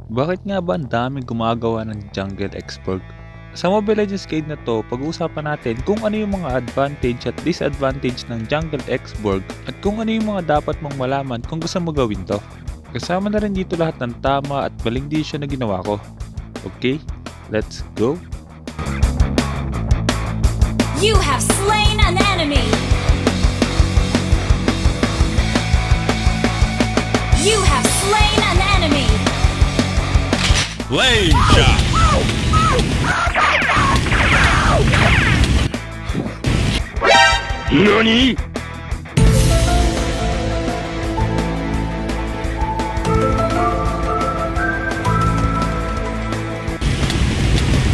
Bakit nga ba ang daming gumagawa ng Jungle Xborg? Sa Mobile Legends Guide na to, pag-uusapan natin kung ano yung mga advantage at disadvantage ng Jungle Xborg at kung ano yung mga dapat mong malaman kung gusto mo gawin to. Kasama na rin dito lahat ng tama at maling desisyon na ginawa ko. Okay, let's go! You have slain an enemy! You have slain an enemy! Blade shot! NANI?!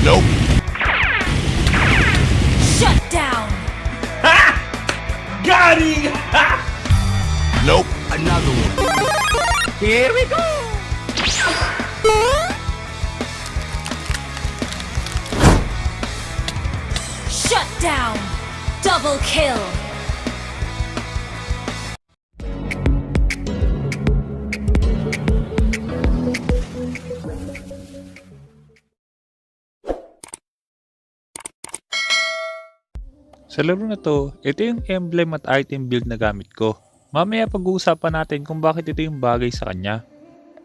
Nope! Shut down! Got him! Nope! Another one! Here we go! Shut down! Double kill! Sa laro na to, ito yung emblem at item build na gamit ko. Mamaya pag-uusapan natin kung bakit ito yung bagay sa kanya.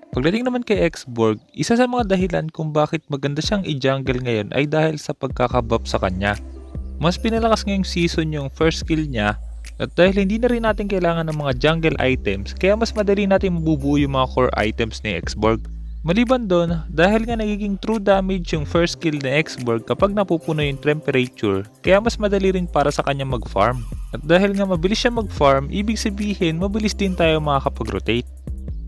Pagdating naman kay Xborg, isa sa mga dahilan kung bakit maganda siyang i-jungle ngayon ay dahil sa pagkakabuff sa kanya. Mas pinalakas ngayong season yung first skill niya at dahil hindi na rin natin kailangan ng mga jungle items kaya mas madali natin mabubuo yung mga core items ni Xborg. Maliban doon, dahil nga nagiging true damage yung first skill ni Xborg kapag napupuno yung temperature, kaya mas madali rin para sa kanya mag-farm. At dahil nga mabilis siya mag-farm, ibig sabihin mabilis din tayo makakapag-rotate.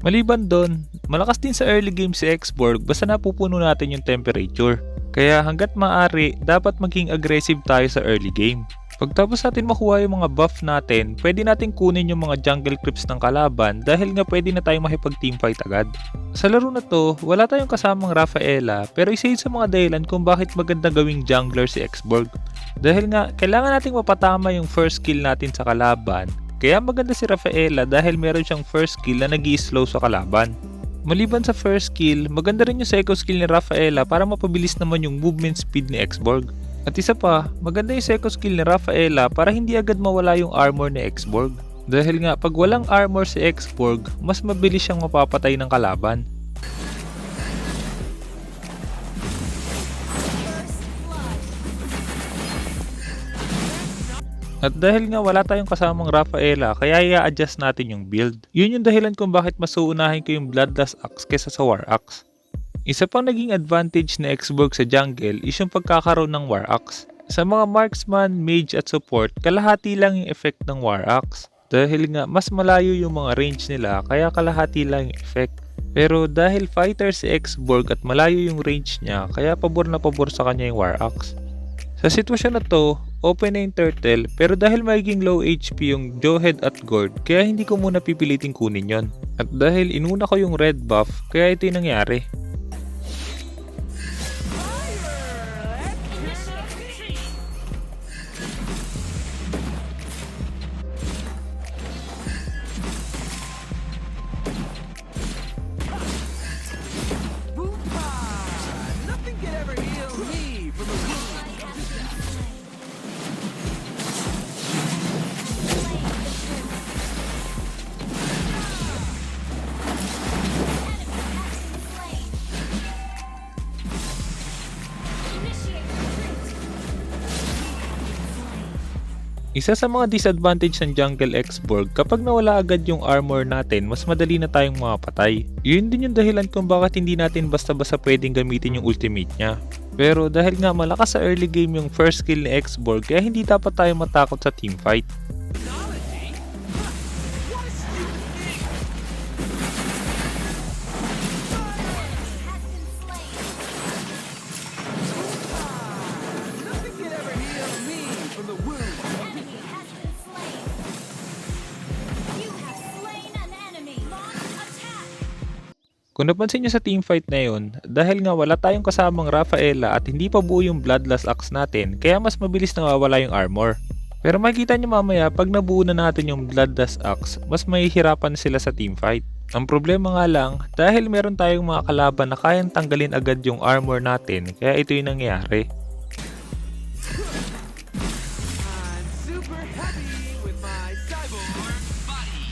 Maliban doon, malakas din sa early game si Xborg basta napupuno natin yung temperature. Kaya hanggat maaari, dapat maging aggressive tayo sa early game. Pagtapos natin makuha yung mga buff natin, pwede natin kunin yung mga jungle creeps ng kalaban dahil nga pwede na tayong makipag-teamfight agad. Sa laro na to, wala tayong kasamang Rafaela pero isa yun sa mga dahilan kung bakit maganda gawing jungler si Xborg. Dahil nga, kailangan nating mapatama yung first skill natin sa kalaban. Kaya maganda si Rafaela dahil meron siyang first skill na nag-i-slow sa kalaban. Maliban sa first skill, maganda rin yung second skill ni Rafaela para mapabilis naman yung movement speed ni Xborg. At isa pa, maganda yung second skill ni Rafaela para hindi agad mawala yung armor ni Xborg. Dahil nga pag walang armor si Xborg, mas mabilis siyang mapapatay ng kalaban. At dahil nga wala tayong kasamang Rafaela, kaya i-adjust natin yung build. Yun yung dahilan kung bakit mas uunahin ko yung Bloodlust Axe kesa sa War Axe. Isa pang naging advantage na Xborg sa jungle is yung pagkakaroon ng War Axe. Sa mga marksman, mage at support, kalahati lang yung effect ng War Axe. Dahil nga mas malayo yung mga range nila, kaya kalahati lang yung effect. Pero dahil fighter si Xborg at malayo yung range niya, kaya pabor na pabor sa kanya yung War Axe. Sa sitwasyon na to, open na yung turtle pero dahil magiging low HP yung Jawhead at Gourd kaya hindi ko muna pipiliting kunin yon. At dahil inuna ko yung red buff kaya ito yung nangyari. Isa sa mga disadvantage ng Jungle Xborg, kapag nawala agad yung armor natin, mas madali na tayong mapatay. Yun din yung dahilan kung bakit hindi natin basta-basta pwedeng gamitin yung ultimate niya. Pero dahil nga malakas sa early game yung first skill ni Xborg, kaya hindi dapat tayo matakot sa teamfight. Kung napansin nyo sa teamfight na yun, dahil nga wala tayong kasamang Rafaela at hindi pa buo yung Bloodlust Axe natin, kaya mas mabilis nawawala yung armor. Pero makikita nyo mamaya, pag nabuo na natin yung Bloodlust Axe, mas mahihirapan sila sa teamfight. Ang problema nga lang, dahil meron tayong mga kalaban na kayang tanggalin agad yung armor natin, kaya ito yung nangyayari. I'm super happy with my cyborg body.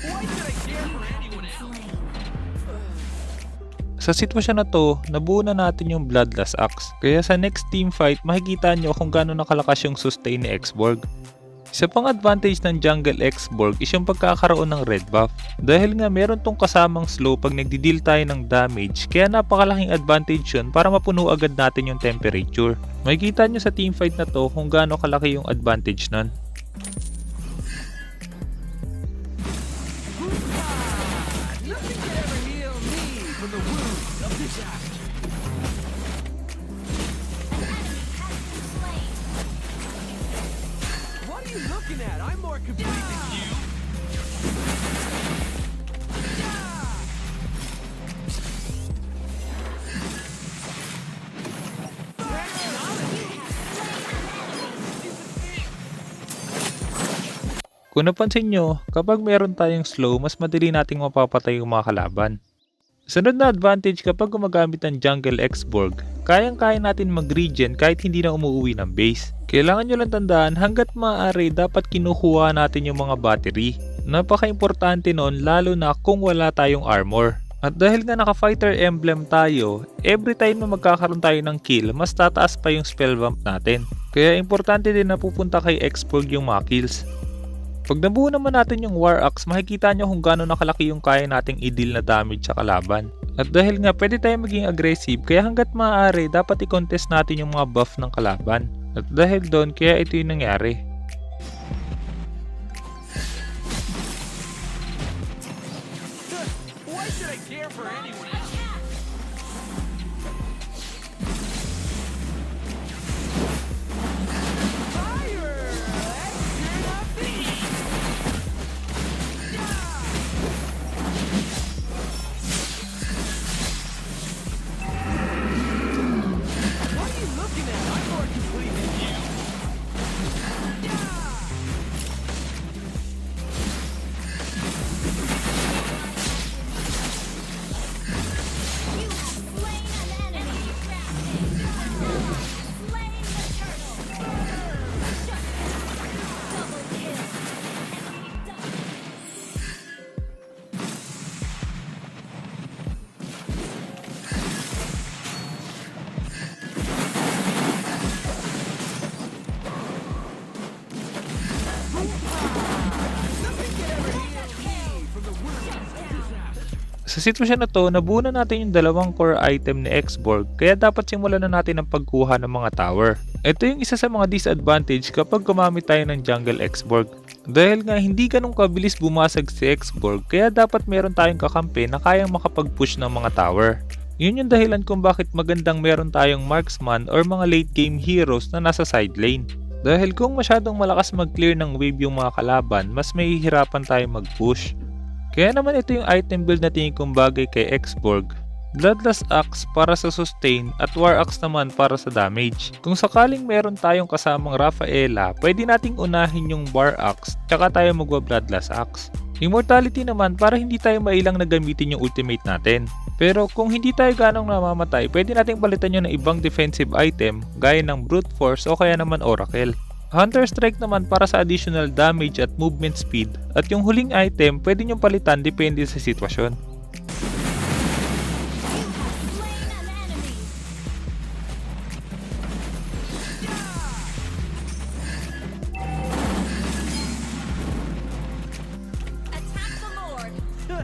Why should I care for anyone else? Sa sitwasyon na to, nabuo na natin yung Bloodlust Axe. Kaya sa next team fight, makikita nyo kung gaano nakalakas yung sustain ni Xborg. Isa pang advantage ng jungle Xborg is yung pagkakaroon ng red buff. Dahil nga meron tong kasamang slow pag nagdi-deal tayo ng damage, kaya napakalaking advantage yun para mapuno agad natin yung temperature. Makikita nyo sa team fight na to kung gaano kalaki yung advantage nun. Nothing can ever heal me from the wounds of disaster. What are you looking at? I'm more complete than you. Kung napansin nyo, kapag meron tayong slow, mas madali nating mapapatay yung mga kalaban. Sunod na advantage kapag gumagamit ng jungle Xborg, kayang-kaya natin mag-regen kahit hindi na umuwi ng base. Kailangan nyo lang tandaan, hanggat maaari dapat kinukuha natin yung mga battery. Napaka-importante nun lalo na kung wala tayong armor. At dahil nga naka-fighter emblem tayo, every time na magkakaroon tayo ng kill, mas tataas pa yung spell bump natin. Kaya importante din na pupunta kay Xborg yung mga kills. Pag nabuo naman natin yung War Axe, makikita nyo kung gaano nakalaki yung kaya nating i-deal na damage sa kalaban. At dahil nga pwede tayo maging aggressive, kaya hanggat maaari dapat i-contest natin yung mga buff ng kalaban. At dahil doon, kaya ito yung nangyari. Why should I care for anyone else? Fire! Let's turn up the heat. What are you looking at? I'm more complete than you. You have slain an enemy. Slain the turtle. Shut down. Double kill. Nothing can ever heal me from the wounds of disaster. Sa sitwasyon na to, nabuo na natin yung dalawang core item ni Xborg, kaya dapat simulan na natin ang pagkuha ng mga tower. Ito yung isa sa mga disadvantage kapag gumamit tayo ng jungle Xborg. Dahil nga hindi ganun kabilis bumasag si Xborg, kaya dapat meron tayong kakampi na kayang makapag-push ng mga tower. Yun yung dahilan kung bakit magandang meron tayong marksman or mga late game heroes na nasa side lane. Dahil kung masyadong malakas mag-clear ng wave yung mga kalaban, mas mahihirapan tayong mag-push. Kaya naman ito yung item build na tingin kong bagay kay Xborg. Bloodlust Axe para sa sustain at War Axe naman para sa damage. Kung sakaling meron tayong kasamang Rafaela, pwede nating unahin yung War Axe tsaka tayo magwa-Bloodlust Axe. Immortality naman para hindi tayo mailang na gamitin yung ultimate natin. Pero kung hindi tayo ganong namamatay, pwede nating palitan yun ng ibang defensive item gaya ng Brute Force o kaya naman Oracle. Hunter Strike naman para sa additional damage at movement speed, at yung huling item pwede nyong palitan depende sa sitwasyon. Slain an enemy. Attack the Lord.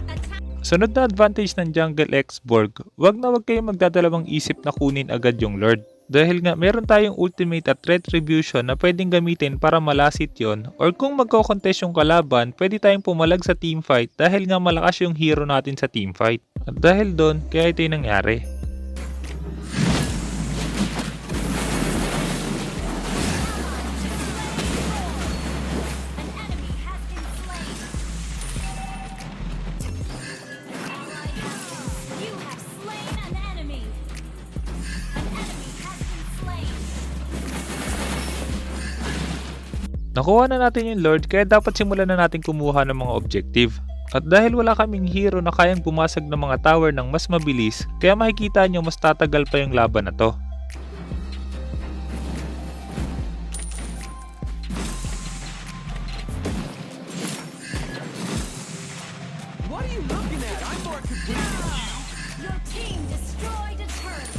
Attack. Sunod na advantage ng jungle Xborg, wag na wag kayong magdadalawang isip na kunin agad yung Lord. Dahil nga meron tayong ultimate at retribution na pwedeng gamitin para malasit yon, or kung magko-contest yung kalaban, pwede tayong pumalag sa teamfight dahil nga malakas yung hero natin sa teamfight. At dahil doon, kaya ito yung nangyari. An enemy has been slain. You have slain an enemy. An enemy has been slain. Nakuha na natin yung Lord kaya dapat simulan na natin kumuha ng mga objective. At dahil wala kaming hero na kayang bumasag ng mga tower ng mas mabilis, kaya makikita nyo mas tatagal pa yung laban na to. What are you looking at? I'm more complete than you. Your team destroyed a turret.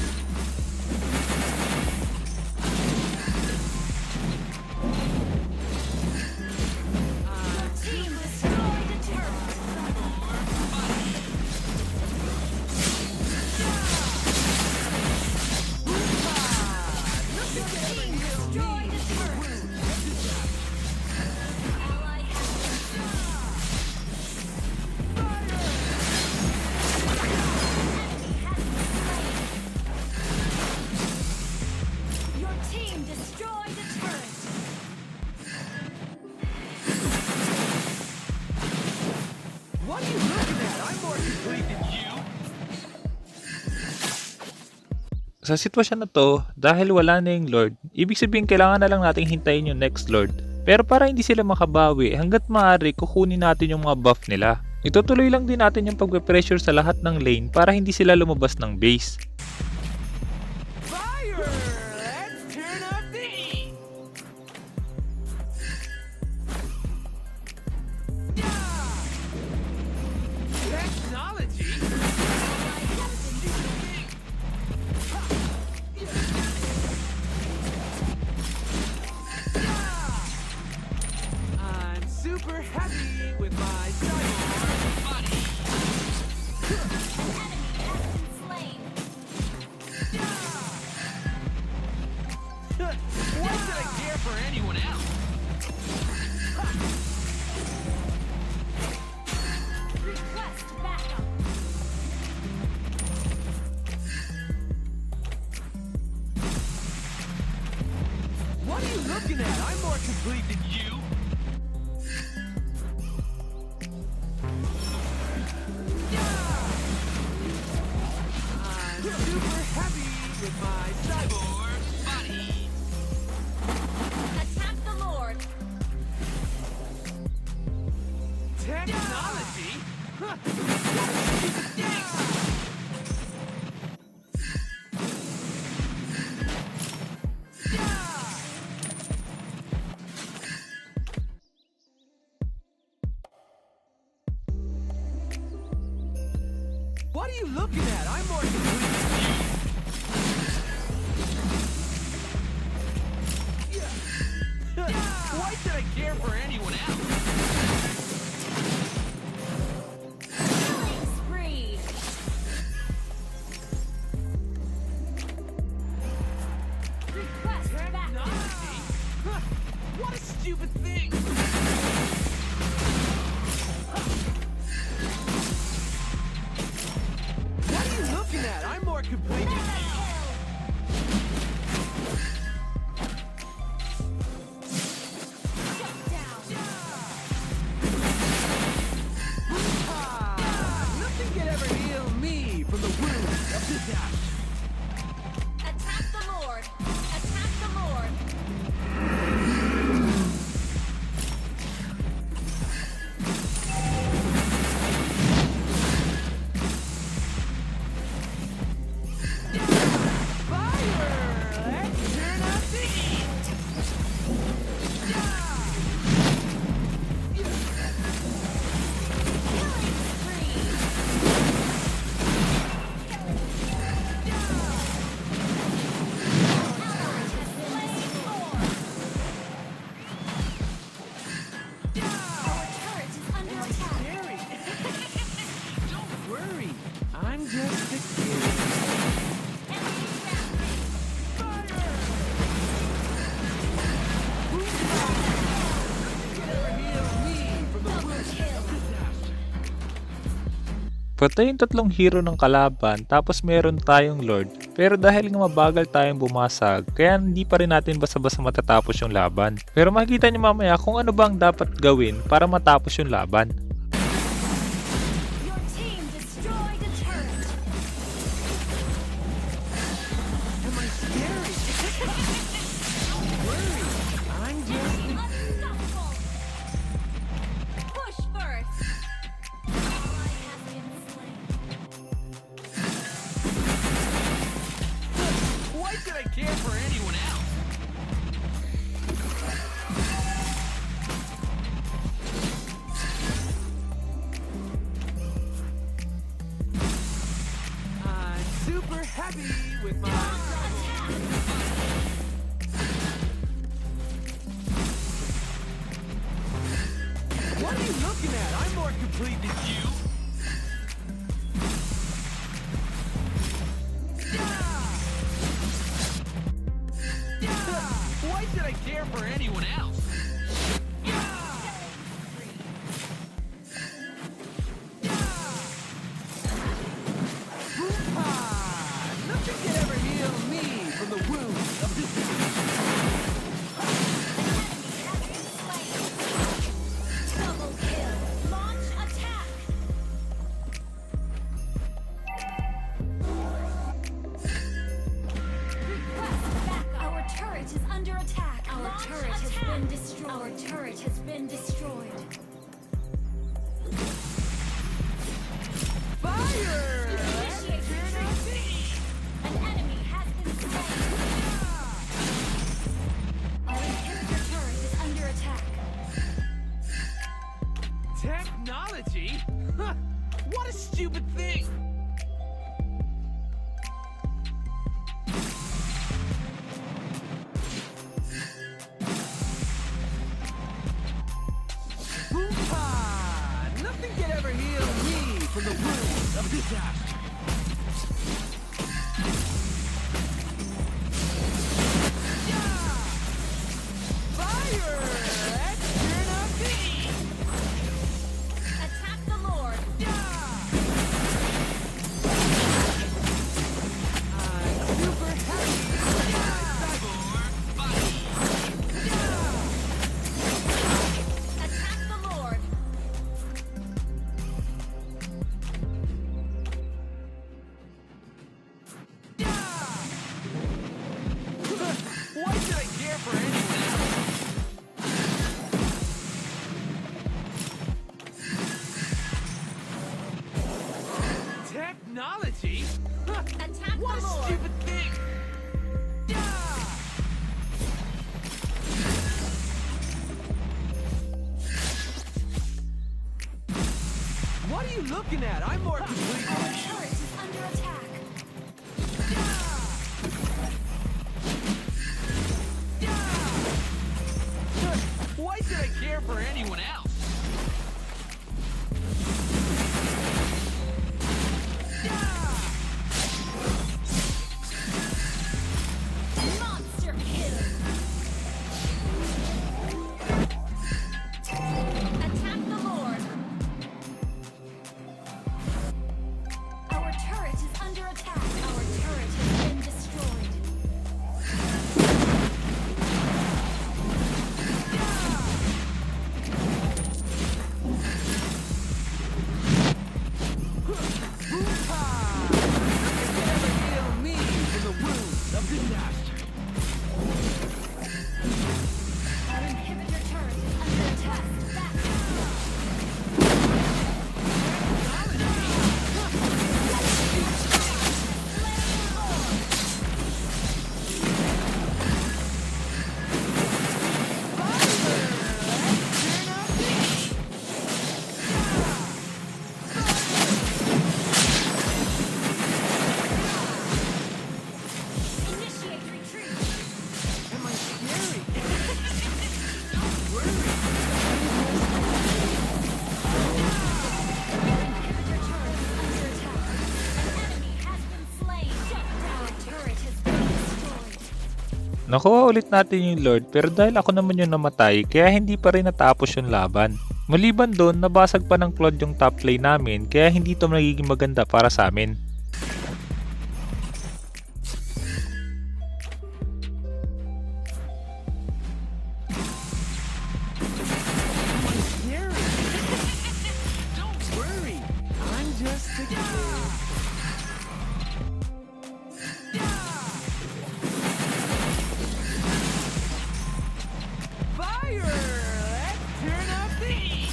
Your team destroyed a turret. Your team destroyed a turret. Ally Your team destroyed a turret. What are you looking at? I'm more complete than you. Sa sitwasyon na to, dahil wala na yung Lord, ibig sabihin kailangan na lang nating hintayin yung next Lord. Pero para hindi sila makabawi, hanggat maaari kukunin natin yung mga buff nila. Itutuloy lang din natin yung pagpe-pressure sa lahat ng lane para hindi sila lumabas ng base. Fire! Let's turn up the heat. Technology. I'm super happy with my cyborg body. An enemy has been slain. What should I care for anyone else? Request backup. What are you looking at? I'm more complete than you. I'm super happy with my cyborg body. Attack the Lord. Technology? Huh. What are you looking at? I'm more complete than you. Why should I care for anyone else? Killing spree. Request backup. Technology? Huh. What a stupid thing! What are you looking at? I'm more complete than Mega you. kill. Shut down. Nothing can ever heal me from the wounds of disaster. Attack the Lord. Attack the Lord. Fire! Let's turn up the heat. Killing spree. Ally has slain Lord. Our turret is under attack. Scary. Don't worry, I'm just a kid. Enemy down. Nothing can ever heal me from the Double wounds kill. of disaster. Patay yung tatlong hero ng kalaban tapos meron tayong Lord. Pero dahil nga mabagal tayong bumasag, kaya hindi pa rin natin basta-basta matatapos yung laban. Pero makikita niyo mamaya kung ano bang dapat gawin para matapos yung laban. Your team destroyed a turret. Am I scary? Don't worry, I'm just a happy with my What are you looking at? I'm more complete than you. Why should I care for anyone else? Nothing can ever heal me from the wounds of this. Double kill. Launch attack. Request backup. Our turret is under attack. Our turret has been destroyed. Our turret has been destroyed. Fire! Initiate retreat. An enemy has been slain. Our inhibitor turret is under attack. Technology? Huh, what a stupid thing! Hoo-ha! Nothing can ever heal me from the wounds of disaster. Yeah! Fire! Let's turn up the heat! Attack the Lord. I'm super happy. Attack the Lord. Why should I care for anyone else? Technology? Huh, Attack what a the Lord. stupid thing! What are you looking at? I'm more complete. Our turret is under attack. Why should I care for anyone else? Monster kill. Attack the Lord. Our turret is under attack. Our turret has been destroyed. Our inhibitor turret is under attack. Back. Initiate retreat. Am I scary? Don't worry. Inhibitor turret is under attack. An enemy has been slain. Shut down. Our turret has been destroyed. Nakuha ulit natin yung Lord pero dahil ako naman yung namatay kaya hindi pa rin natapos yung laban. Maliban doon, nabasag pa ng Claude yung top lane namin kaya hindi to magiging maganda para sa amin. Scary. Don't worry. I'm just a kid. Fire! Let's turn up the heat.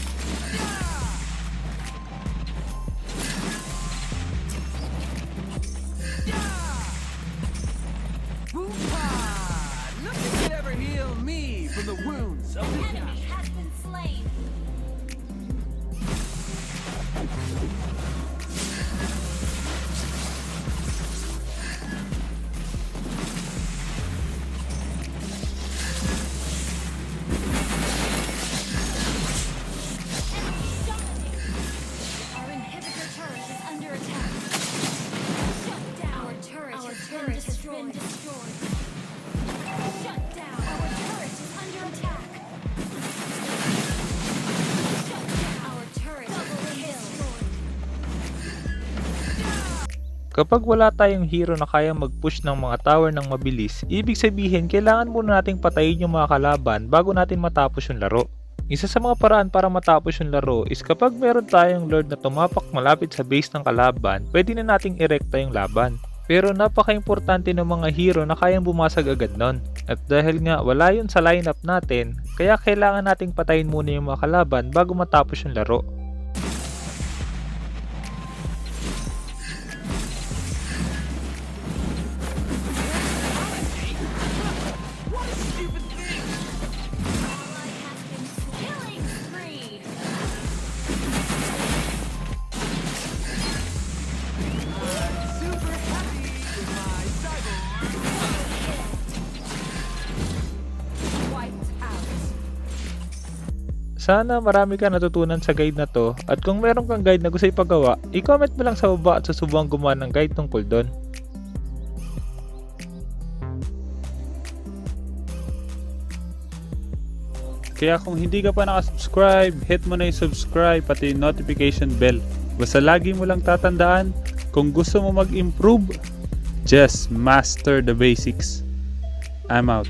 Kapag wala tayong hero na kayang mag-push ng mga tower ng mabilis, ibig sabihin kailangan muna nating patayin yung mga kalaban bago natin matapos yung laro. Isa sa mga paraan para matapos yung laro is kapag meron tayong lord na tumapak malapit sa base ng kalaban, pwede na nating erekta yung laban. Pero napaka-importante ng mga hero na kayang bumasag agad nun. At dahil nga wala yun sa lineup natin, kaya kailangan nating patayin muna yung mga kalaban bago matapos yung laro. Killing spree. Super happy with my Xborg. Wiped out. Sana marami ka natutunan sa guide na to, at kung meron kang guide na gusto ipagawa, i-comment mo lang sa baba at susubukan gumawa ng guide tungkol doon. Kaya kung hindi ka pa nakasubscribe, hit mo na yung subscribe pati yung notification bell. Basta lagi mo lang tatandaan, kung gusto mo mag-improve, just master the basics. I'm out.